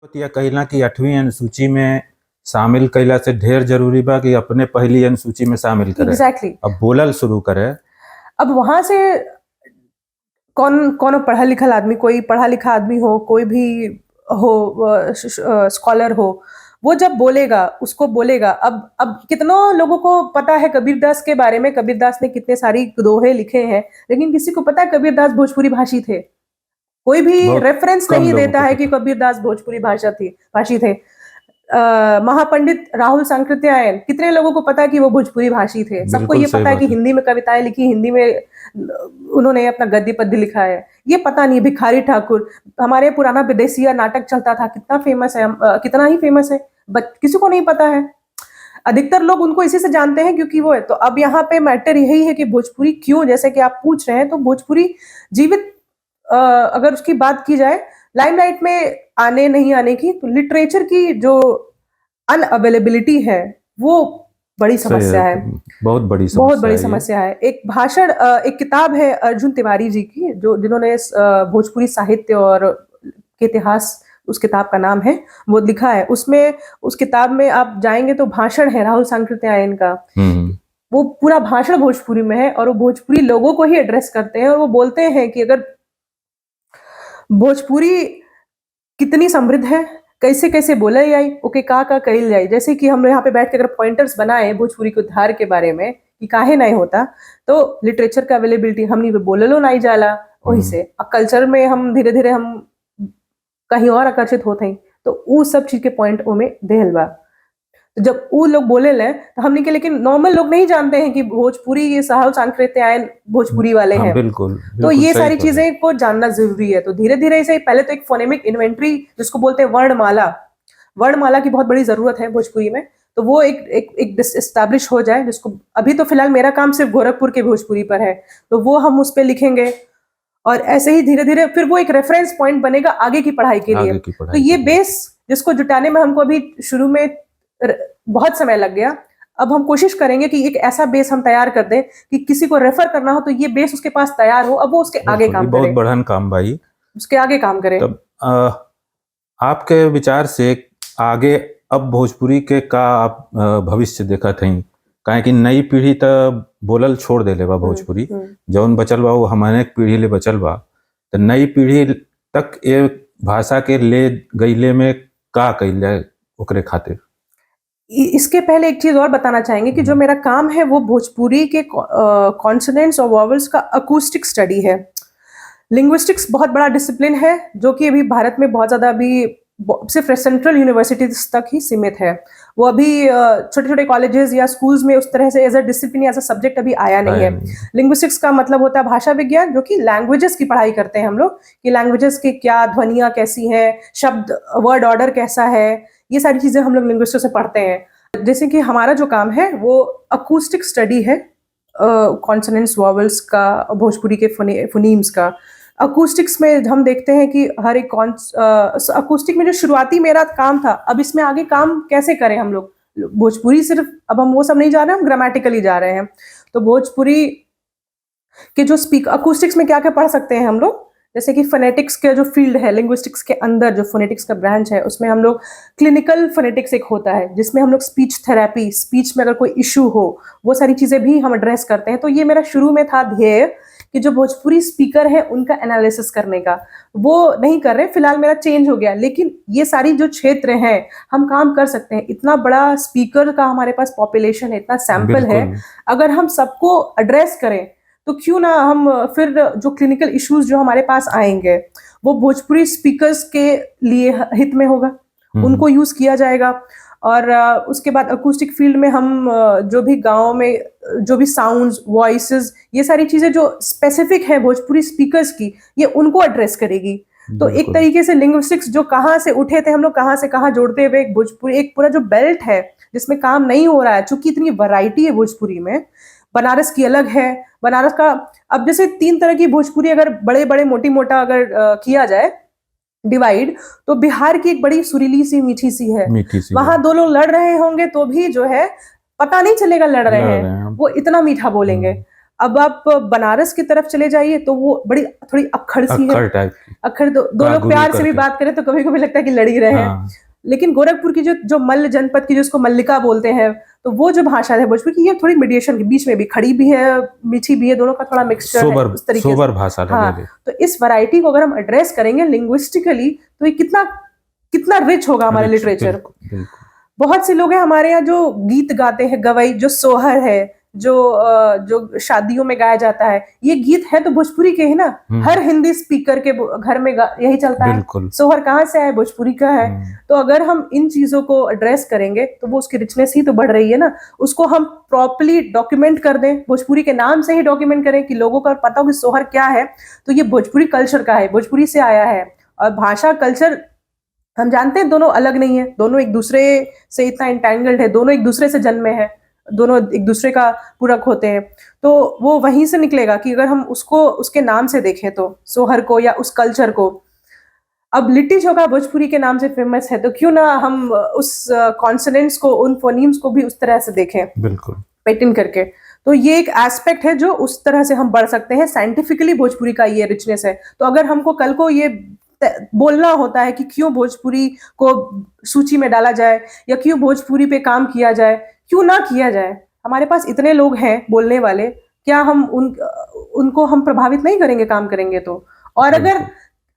या कहिला कि 8वीं अनुसूची में शामिल कइला से ढेर जरूरी बा कि अपने पहली अनुसूची में शामिल करे। एग्जैक्टली अब बोलल शुरू करे। अब वहां से कौन पढ़ा लिखा आदमी, कोई पढ़ा लिखा आदमी हो, कोई भी हो, स्कॉलर हो, वो जब बोलेगा उसको बोलेगा। अब कितनों लोगों को पता है कबीरदास के बारे में, कबीरदास ने कितने सारी दोहे लिखे हैं, लेकिन किसी को पता है कबीरदास भोजपुरी भाषी थे? कोई भी बहुत रेफरेंस कम नहीं लोगों देता को है कि पता। कबीरदास भोजपुरी भाषी थे। महापंडित राहुल सांकृत्यायन, कितने लोगों को पता है कि वो भोजपुरी भाषी थे? सबको बिल्कुल ये सही पता है बात कि है। हिंदी में कविताएं लिखी, हिंदी में उन्होंने अपना गद्य पद्य लिखा है। ये पता नहीं। भिखारी ठाकुर, हमारे पुराना विदेशिया नाटक चलता था, कितना फेमस है, कितना ही फेमस है, किसी को नहीं पता है। अधिकतर लोग उनको इसी से जानते हैं क्योंकि वो है। तो अब यहाँ पे मैटर यही है कि भोजपुरी क्यों, जैसे कि आप पूछ रहे हैं, तो भोजपुरी जीवित, अगर उसकी बात की जाए लाइमलाइट में आने नहीं आने की, तो लिटरेचर की जो अनअवेलेबिलिटी है वो बड़ी सही समस्या है। बहुत बड़ी बहुत समस्या बड़ी है ये। समस्या है। एक भाषण, एक किताब है अर्जुन तिवारी जी की, जिन्होंने भोजपुरी साहित्य और के इतिहास, उस किताब का नाम है, वो लिखा है। उसमें, उस किताब में आप जाएंगे तो भाषण है राहुल सांकृत्यायन का। वो पूरा भाषण भोजपुरी में है और वो भोजपुरी लोगों को ही एड्रेस करते हैं और वो बोलते हैं कि अगर भोजपुरी कितनी समृद्ध है, कैसे कैसे बोला जाए, ओके का कही जाए। जैसे कि हम यहाँ पे बैठ के अगर पॉइंटर्स बनाए भोजपुरी के उद्धार के बारे में कि काहे नहीं होता, तो लिटरेचर का अवेलेबिलिटी हमनी पे बोललो नहीं जाला, वही से कल्चर में हम धीरे धीरे हम कहीं और आकर्षित होते हैं। तो वो सब चीज के पॉइंट ओमे देहल बा। तो जब वो लोग बोले ले तो हमने के, लेकिन नॉर्मल लोग नहीं जानते हैं कि भोजपुरी, ये राहुल सांकृत्यायन भोजपुरी वाले हाँ, हैं। बिल्कुल तो ये सही सारी कहा। चीजें को जानना जरूरी है। तो धीरे धीरे से पहले तो एक फोनेमिक इन्वेंट्री, जिसको बोलते हैं वर्णमाला, वर्णमाला की बहुत बड़ी जरूरत है भोजपुरी में। तो वो एक एस्टैब्लिश हो जाए, जिसको अभी तो फिलहाल मेरा काम सिर्फ गोरखपुर के भोजपुरी पर है, तो वो हम उस पर लिखेंगे और ऐसे ही धीरे धीरे फिर वो एक रेफरेंस पॉइंट बनेगा आगे की पढ़ाई के लिए। तो ये बेस जिसको जुटाने में हमको अभी शुरू में बहुत समय लग गया, अब हम कोशिश करेंगे कि एक ऐसा बेस हम तैयार कर दें कि किसी को रेफर करना हो तो ये बेस उसके पास तैयार हो, अब वो उसके आगे काम करे। बहुत बढ़न काम भाई, उसके आगे काम करे। तब आपके विचार से आगे अब भोजपुरी के का आप भविष्य देखा थे? काहे कि नई पीढ़ी तो बोलल छोड़ देले बा भोजपुरी, जौन बचल बा वो हमारे पीढ़ी ले बचल बा। तो नई पीढ़ी तक ये भाषा के ले गईले में का कइले ओकरे खातिर? इसके पहले एक चीज और बताना चाहेंगे कि जो मेरा काम है वो भोजपुरी के कॉन्सोनेंट्स और वॉवल्स का अकूस्टिक स्टडी है। लिंग्विस्टिक्स बहुत बड़ा डिसिप्लिन है जो कि अभी भारत में बहुत ज्यादा अभी सिर्फ सेंट्रल यूनिवर्सिटीज तक ही सीमित है। वो अभी छोटे छोटे कॉलेजेस या स्कूल्स में उस तरह से as a discipline, as a subject अभी आया नहीं है। लिंग्विस्टिक्स का मतलब होता है भाषा विज्ञान, जो कि लैंग्वेजेस की पढ़ाई करते हैं हम लोग, कि लैंग्वेजेस की क्या ध्वनियां कैसी हैं, शब्द वर्ड ऑर्डर कैसा है, ये सारी चीजें हम लोग लिंग्विस्टिक्स से पढ़ते हैं। जैसे कि हमारा जो काम है वो अकूस्टिक स्टडी है कॉन्सोनेंट्स वॉवल्स का, भोजपुरी के फोनीम्स का। अकूस्टिक्स में हम देखते हैं कि हर एक अकूस्टिक में जो शुरुआती मेरा काम था, अब इसमें आगे काम कैसे करें हम लोग। भोजपुरी सिर्फ अब हम वो सब नहीं जा रहे हैं, हम ग्रामेटिकली जा रहे हैं। तो भोजपुरी के जो अकूस्टिक्स में क्या क्या पढ़ सकते हैं हम लोग, जैसे कि फोनेटिक्स के जो फील्ड है, लिंग्विस्टिक्स के अंदर जो फोनेटिक्स का ब्रांच है, उसमें हम लोग क्लिनिकल फोनेटिक्स एक होता है, जिसमें हम लोग स्पीच थेरेपी, स्पीच में अगर कोई इशू हो, वो सारी चीजें भी हम एड्रेस करते हैं। तो ये मेरा शुरू में था ध्येय कि जो भोजपुरी स्पीकर है उनका एनालिसिस करने का, वो नहीं कर रहे, फिलहाल मेरा चेंज हो गया। लेकिन ये सारी जो क्षेत्र हैं हम काम कर सकते हैं। इतना बड़ा स्पीकर का हमारे पास पॉपुलेशन है, इतना सैंपल है, अगर हम सबको एड्रेस करें तो क्यों ना हम फिर जो क्लिनिकल इश्यूज जो हमारे पास आएंगे वो भोजपुरी स्पीकर्स के लिए हित में होगा, उनको यूज किया जाएगा। और उसके बाद अकूस्टिक फील्ड में हम जो भी गाँव में जो भी साउंड्स, वॉइसेस, ये सारी चीजें जो स्पेसिफिक है भोजपुरी स्पीकर्स की, ये उनको एड्रेस करेगी। तो एक तरीके से लिंग्विस्टिक्स जो कहाँ से उठे थे हम लोग, कहाँ से कहाँ जोड़ते हुए एक भोजपुरी, एक पूरा जो बेल्ट है जिसमें काम नहीं हो रहा है, चूंकि इतनी वैरायटी है भोजपुरी में। बनारस की अलग है, बनारस का अब जैसे 3 तरह की भोजपुरी अगर बड़े बड़े मोटी मोटा अगर किया जाए डिवाइड, तो बिहार की एक बड़ी सुरीली सी मीठी सी है, वहां 2 लोग लड़ रहे होंगे तो भी जो है पता नहीं चलेगा लड़ रहे हैं, वो इतना मीठा बोलेंगे। अब आप बनारस की तरफ चले जाइए तो वो बड़ी थोड़ी अक्खड़ सी है, अक्खर टाइप की अक्खड़ दो लोग कागुरु प्यार से भी करके। बात करें तो कभी कभी लगता है कि लड़ ही रहे हैं। हाँ लेकिन गोरखपुर की जो जो मल्ल जनपद की, जिसको मल्लिका बोलते हैं, तो वो जो भाषा है भोजपुरी की, ये थोड़ी मीडिएशन के बीच में भी, खड़ी भी है, मीठी भी है, दोनों का थोड़ा मिक्सचर है सोबर उस तरीके से। सोबर भाषा हाँ, लगेगी। तो इस वैरायटी को अगर हम एड्रेस करेंगे लिंग्विस्टिकली तो ये कितना कितना रिच होगा हमारा रिच, लिटरेचर। बिल्कुल बिल्कुल। बहुत से लोग हैं हमारे यहाँ जो गीत गाते हैं, गवई, जो सोहर है, जो शादियों में गाया जाता है, ये गीत है तो भोजपुरी के है ना। हर हिंदी स्पीकर के घर में यही चलता है। बिल्कुल। सोहर कहाँ से है? भोजपुरी का है। तो अगर हम इन चीजों को एड्रेस करेंगे तो वो उसकी रिचनेस ही तो बढ़ रही है ना। उसको हम प्रॉपर्ली डॉक्यूमेंट कर दें, भोजपुरी के नाम से ही डॉक्यूमेंट करें कि लोगों को पता हो कि सोहर क्या है, तो ये भोजपुरी कल्चर का है, भोजपुरी से आया है। और भाषा कल्चर हम जानते हैं दोनों अलग नहीं है, दोनों एक दूसरे से इतना इंटैंगल्ड है, दोनों एक दूसरे से जन्मे हैं, दोनों एक दूसरे का पूरक होते हैं। तो वो वहीं से निकलेगा कि अगर हम उसको उसके नाम से देखें तो सोहर को या उस कल्चर को। अब लिट्टी चोखा भोजपुरी के नाम से फेमस है, तो क्यों ना हम उस कॉन्सोनेंट्स को, उन फोनीम्स को भी उस तरह से देखें, बिल्कुल पेटिन करके। तो ये एक एस्पेक्ट है जो उस तरह से हम बढ़ सकते हैं। साइंटिफिकली भोजपुरी का ये रिचनेस है। तो अगर हमको कल को ये बोलना होता है कि क्यों भोजपुरी को सूची में डाला जाए या क्यों भोजपुरी पे काम किया जाए, क्यों ना किया जाए, हमारे पास इतने लोग हैं बोलने वाले, क्या हम उनको हम प्रभावित नहीं करेंगे काम करेंगे तो? और अगर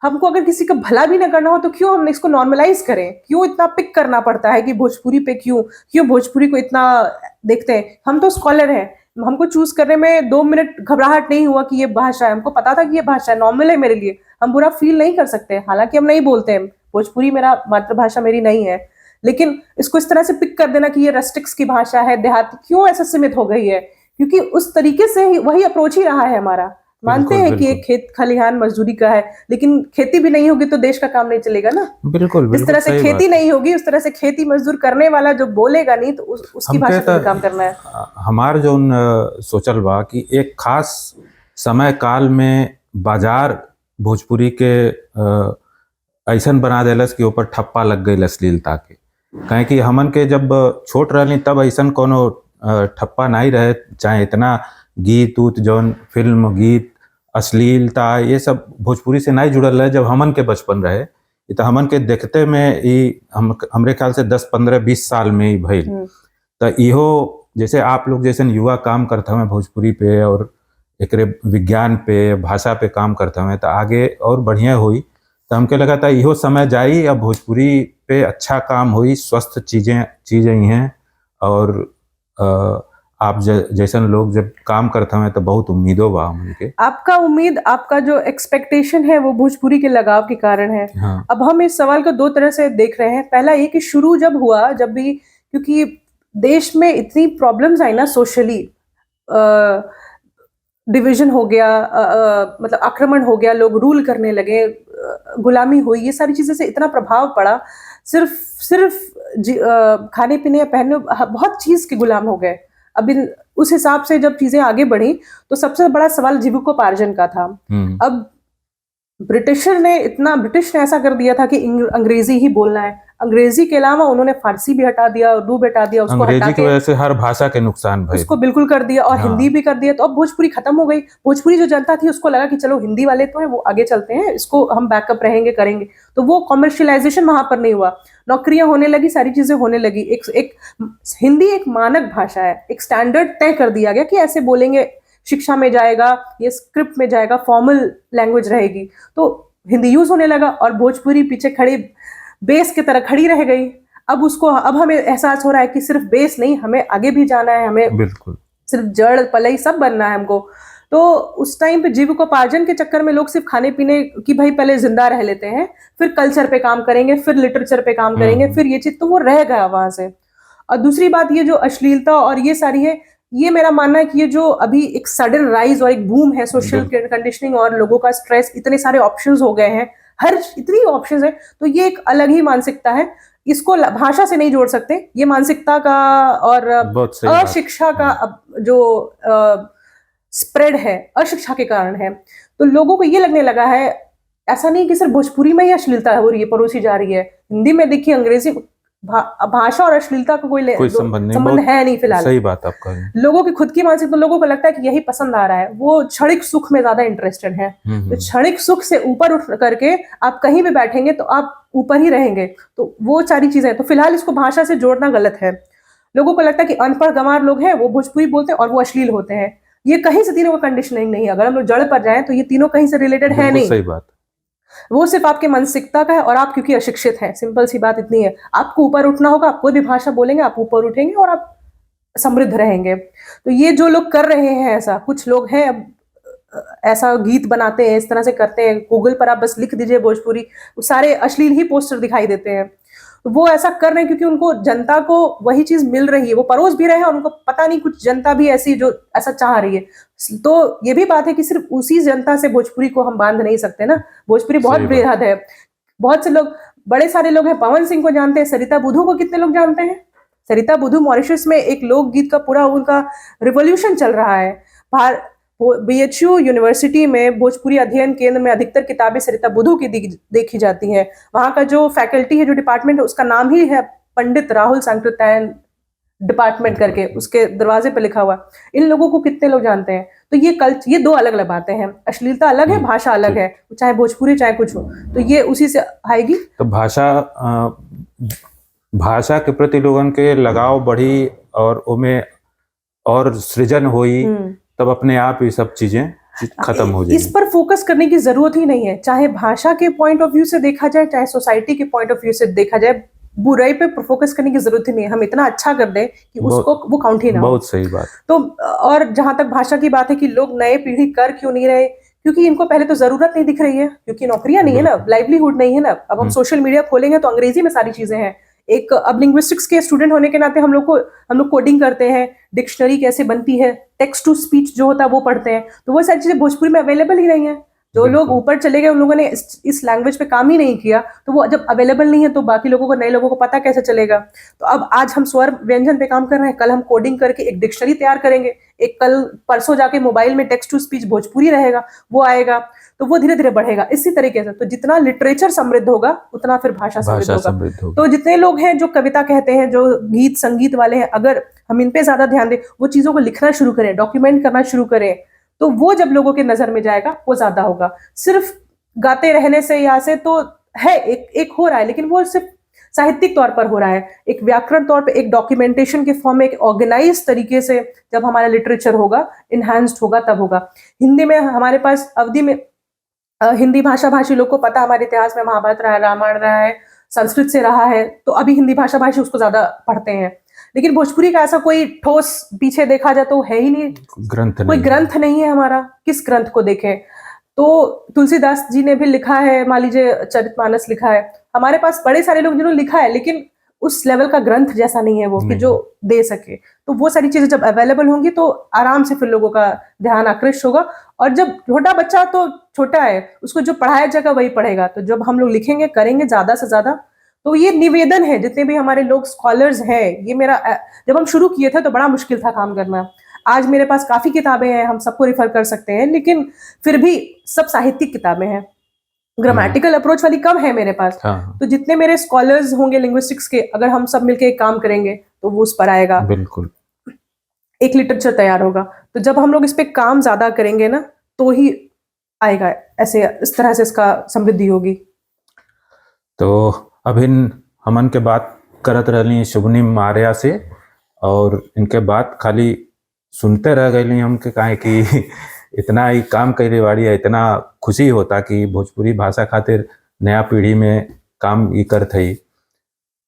हमको अगर किसी का भला भी ना करना हो तो क्यों हम इसको नॉर्मलाइज करें? क्यों इतना पिक करना पड़ता है कि भोजपुरी पे क्यों भोजपुरी को इतना देखते हैं? हम तो स्कॉलर हैं, हमको चूज करने में 2 मिनट घबराहट नहीं हुआ कि ये भाषा है, हमको पता था कि ये भाषा है, नॉर्मल है मेरे लिए, हम बुरा फील नहीं कर सकते। हालांकि हम नहीं बोलते हैं, भोजपुरी मेरा मातृभाषा मेरी नहीं है, लेकिन इसको इस तरह से पिक कर देना कि ये रस्टिक्स की भाषा है, देहाती, क्यों ऐसा सीमित हो गई है? क्योंकि उस तरीके से ही वही अप्रोच ही रहा है हमारा। मानते हैं कि ये खेत खलिहान मजदूरी का है, लेकिन खेती भी नहीं होगी तो देश का काम नहीं चलेगा ना। बिल्कुल जिस तरह से खेती नहीं होगी उस तरह से खेती मजदूर करने वाला जो बोलेगा नहीं तो उसकी भाषा में काम करना है। हमार जो सोचल बा कि एक खास समय काल में बाजार भोजपुरी के ऐसन बना देलस कि ऊपर ठप्पा लग गई अश्लीलता के। काहे कि हमन के जब छोट रहनी तब ऐसन कोनो ठप्पा नहीं रहे, चाहे इतना गीत उत जौन फिल्म गीत अश्लीलता ये सब भोजपुरी से नहीं जुड़ल रहे। जब हमन के बचपन रहे तो हमन के देखते में हमरे ख्याल से 10, 15, 20 साल में ही भइल। तो इहो जैसे आप लोग जैसे युवा काम करते हुए भोजपुरी पे और एक विज्ञान पे भाषा पे काम करते हुए तो आगे और बढ़िया हुई। तो हमके लगा था इहो समय जाई, अब भोजपुरी पे अच्छा काम हुई, स्वस्थ चीजें ही हैं। और आप जैसन लोग जब काम करते हैं तो बहुत उम्मीदों बा उनके। आपका उम्मीद, आपका जो एक्सपेक्टेशन है वो भोजपुरी के लगाव के कारण है। हाँ। अब हम इस सवाल को 2 तरह से देख रहे हैं। पहला ये कि शुरू जब हुआ, जब भी, क्योंकि देश में इतनी प्रॉब्लम्स आई ना सोशली, डिवीजन हो गया, मतलब आक्रमण हो गया, लोग रूल करने लगे, गुलामी हुई, ये सारी चीजें से इतना प्रभाव पड़ा। सिर्फ खाने पीने या पहनने, बहुत चीज के गुलाम हो गए। अब उस हिसाब से जब चीजें आगे बढ़ी तो सबसे बड़ा सवाल जीविकोपार्जन का था। अब ब्रिटिश ने ऐसा कर दिया था कि अंग्रेजी ही बोलना है। अंग्रेजी के अलावा उन्होंने फारसी भी हटा दिया, उर्दू भी हटा दिया, उसको अंग्रेजी की वजह से हर भाषा के नुकसान भाई उसको बिल्कुल कर दिया, और हिंदी भी कर दिया। तो अब भोजपुरी खत्म हो गई। भोजपुरी जो जनता थी उसको लगा कि चलो हिंदी वाले तो हैं, वो आगे चलते हैं, इसको हम बैकअप रहेंगे, करेंगे। तो वो कॉमर्शियलाइजेशन वहां पर नहीं हुआ, नौकरियां होने लगी, सारी चीजें होने लगी। एक हिंदी एक मानक भाषा है, एक स्टैंडर्ड तय कर दिया गया कि ऐसे बोलेंगे, शिक्षा में जाएगा, ये स्क्रिप्ट में जाएगा, फॉर्मल लैंग्वेज रहेगी। तो हिंदी यूज होने लगा और भोजपुरी पीछे खड़ी बेस की तरह खड़ी रह गई। अब हमें एहसास हो रहा है कि सिर्फ बेस नहीं, हमें आगे भी जाना है, हमें बिल्कुल सिर्फ जड़ पलई सब बनना है हमको। तो उस टाइम पे जीविकोपार्जन के चक्कर में लोग सिर्फ खाने पीने की, भाई पहले जिंदा रह लेते हैं, फिर कल्चर पे काम करेंगे, फिर लिटरेचर पे काम करेंगे, फिर ये चीज, तो वो रह गया वहां से। और दूसरी बात, ये जो अश्लीलता और ये सारी है, ये मेरा मानना है कि ये जो अभी एक सडन राइज और एक बूम है, सोशल कंडीशनिंग और लोगों का स्ट्रेस, इतने सारे ऑप्शंस हो गए हैं, इतनी ऑप्शंस है, तो ये एक अलग ही मानसिकता है। इसको भाषा से नहीं जोड़ सकते, ये मानसिकता का और अशिक्षा का जो स्प्रेड है, अशिक्षा के कारण है। तो लोगों को ये लगने लगा है, ऐसा नहीं कि सिर्फ भोजपुरी में ही अश्लीलता हो रही है, परोसी जा रही है, हिंदी में देखिए, अंग्रेजी, भाषा और अश्लीलता का कोई संबंध नहीं, संबंध है नहीं फिलहाल। सही बात आप कह रहे हैं। लोगों की खुद की मानसिकता, तो लोगों को लगता है कि यही पसंद आ रहा है, वो क्षणिक सुख में ज्यादा इंटरेस्टेड है। तो क्षणिक सुख से ऊपर उठ करके आप कहीं भी बैठेंगे तो आप ऊपर ही रहेंगे। तो वो सारी चीजें, तो फिलहाल इसको भाषा से जोड़ना गलत है। लोगों को लगता है कि अनपढ़ गंवार लोग हैं वो भोजपुरी बोलते हैं और वो अश्लील होते हैं। ये कहीं से तीनों का कंडीशनिंग नहीं है। अगर हम लोग जड़ पर जाएं तो ये तीनों कहीं से रिलेटेड है नहीं। सही बात। वो सिर्फ आपके मानसिकता का है और आप क्योंकि अशिक्षित हैं, सिंपल सी बात इतनी है। आपको ऊपर उठना होगा, आप कोई भी भाषा बोलेंगे आप ऊपर उठेंगे और आप समृद्ध रहेंगे। तो ये जो लोग कर रहे हैं, ऐसा कुछ लोग हैं, अब ऐसा गीत बनाते हैं, इस तरह से करते हैं। गूगल पर आप बस लिख दीजिए भोजपुरी, सारे अश्लील ही पोस्टर दिखाई देते हैं। तो वो ऐसा कर रहे हैं क्योंकि उनको जनता को वही चीज मिल रही है, वो परोस भी रहे हैं और उनको पता नहीं कुछ जनता भी ऐसी जो ऐसा चाह रही है। तो ये भी बात है कि सिर्फ उसी जनता से भोजपुरी को हम बांध नहीं सकते ना। भोजपुरी बहुत बेहद है। बहुत से लोग, बड़े सारे लोग हैं, पवन सिंह को जानते हैं, सरिता बुधू को कितने लोग जानते हैं? सरिता बुधू मॉरिशस में एक लोकगीत का पूरा उनका रिवॉल्यूशन चल रहा है। BHU यूनिवर्सिटी में भोजपुरी अध्ययन केंद्र में अधिकतर किताबें सरिता बुधू की देखी जाती हैं। वहाँ का जो फैकल्टी है, जो डिपार्टमेंट है, उसका नाम ही है पंडित राहुल सांकृत्यायन डिपार्टमेंट करके, उसके दरवाजे पर लिखा हुआ। इन लोगों को कितने लोग जानते हैं? तो ये दो अलग अलग बातें हैं। अश्लीलता अलग है, भाषा अलग है, चाहे भोजपुरी चाहे कुछ हो, तो ये उसी से आएगी। तो भाषा के प्रति लोगन के लगाव बढ़ी और उमें और सृजन हुई, तब अपने आप ये सब चीजें खत्म हो जाएगी। इस पर फोकस करने की जरूरत ही नहीं है। चाहे भाषा के पॉइंट ऑफ व्यू से देखा जाए, चाहे सोसाइटी के पॉइंट ऑफ व्यू से देखा जाए, बुराई पे फोकस करने की जरूरत ही नहीं है। हम इतना अच्छा कर दें कि उसको वो काउंट ही ना हो। बहुत सही बात। तो और जहां तक भाषा की बात है कि लोग नए पीढ़ी कर क्यों नहीं रहे, क्योंकि इनको पहले तो जरूरत नहीं दिख रही है, क्योंकि नौकरियां नहीं है ना, लाइवलीहुड नहीं है ना। अब हम सोशल मीडिया खोलेंगे तो अंग्रेजी में सारी चीजें हैं। एक अब लिंग्विस्टिक्स के स्टूडेंट होने के नाते हम लोग कोडिंग करते हैं, डिक्शनरी कैसे बनती है, टेक्स्ट टू स्पीच जो होता है वो पढ़ते हैं। तो वो सारी चीजें भोजपुरी में अवेलेबल ही नहीं है। जो लोग ऊपर चले गए, उन लोगों ने इस लैंग्वेज पे काम ही नहीं किया, तो वो जब अवेलेबल नहीं है तो बाकी लोगों को, नए लोगों को पता कैसे चलेगा? तो अब आज हम स्वर व्यंजन पे काम कर रहे हैं, कल हम कोडिंग करके एक डिक्शनरी तैयार करेंगे, एक कल परसों जाके मोबाइल में टेक्स्ट टू स्पीच भोजपुरी रहेगा, वो आएगा। तो वो धीरे धीरे बढ़ेगा इसी तरीके से। तो जितना लिटरेचर समृद्ध होगा उतना फिर भाषा समृद्ध होगा। तो जितने लोग हैं जो कविता कहते हैं, जो गीत संगीत वाले हैं, अगर हम इन पे ज्यादा ध्यान दें, वो चीजों को लिखना शुरू करें, डॉक्यूमेंट करना शुरू करें, तो वो जब लोगों के नजर में जाएगा वो ज्यादा होगा। सिर्फ गाते रहने से यहाँ से तो है, एक हो रहा है, लेकिन वो सिर्फ साहित्यिक तौर पर हो रहा है। एक व्याकरण तौर पे, एक डॉक्यूमेंटेशन के फॉर्म में, एक ऑर्गेनाइज तरीके से जब हमारा लिटरेचर होगा, इनहैंस्ड होगा, तब होगा। हिंदी में हमारे पास अवधि में हिंदी भाषा भाषी लोग को पता, हमारे इतिहास में महाभारत रहा है, रामायण रहा है, संस्कृत से रहा है, तो अभी हिंदी भाषा भाषी उसको ज्यादा पढ़ते हैं। लेकिन भोजपुरी का ऐसा कोई ठोस पीछे देखा जाए तो है ही नहीं, कोई ग्रंथ नहीं है हमारा। किस ग्रंथ को देखें? तो तुलसीदास जी ने भी लिखा है, मान लीजिए चरितमानस लिखा है। हमारे पास बड़े सारे लोग जिन्होंने लिखा है, लेकिन उस लेवल का ग्रंथ जैसा नहीं है वो, कि जो दे सके। तो वो सारी चीजें जब अवेलेबल होंगी तो आराम से फिर लोगों का ध्यान आकृष्ट होगा। और जब छोटा बच्चा तो छोटा है, उसको जो पढ़ाया जाएगा वही पढ़ेगा। तो जब हम लोग लिखेंगे, करेंगे ज्यादा से ज्यादा, तो ये निवेदन है जितने भी हमारे लोग स्कॉलर्स हैं, ये मेरा, जब हम शुरू किए थे तो बड़ा मुश्किल था काम करना। आज मेरे पास काफी किताबें हैं, हम सबको रिफर कर सकते हैं, लेकिन फिर भी सब साहित्यिक किताबें हैं, ग्रामेटिकल अप्रोच वाली कम है मेरे पास। तो जितने मेरे स्कॉलर्स होंगे लिंग्विस्टिक्स के, अगर हम सब मिलके एक काम करेंगे तो वो उस पर आएगा, बिल्कुल एक लिटरेचर तैयार होगा। तो जब हम लोग इस पे काम ज्यादा करेंगे ना, तो ही आएगा, ऐसे इस तरह से इसका समृद्धि होगी। तो अभी हमन के बात करत रही शुभनीम आर्या से, और इनके बात खाली सुनते रह गए हमके, काहे कि इतना ही काम करे वाली है, इतना खुशी होता कि भोजपुरी भाषा खातिर नया पीढ़ी में काम ये करत है।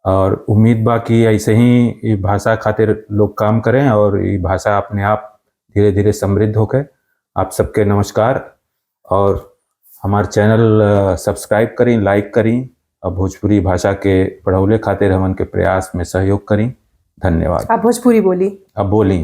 और उम्मीद बा कि ऐसे ही भाषा खातिर लोग काम करें और ये भाषा अपने आप धीरे धीरे समृद्ध होकर। आप सबके नमस्कार, और हमारे चैनल सब्सक्राइब करें, लाइक करें, और भोजपुरी भाषा के पढ़ौले खातिर हमन के प्रयास में सहयोग करें। धन्यवाद। आप भोजपुरी बोली, अब बोली।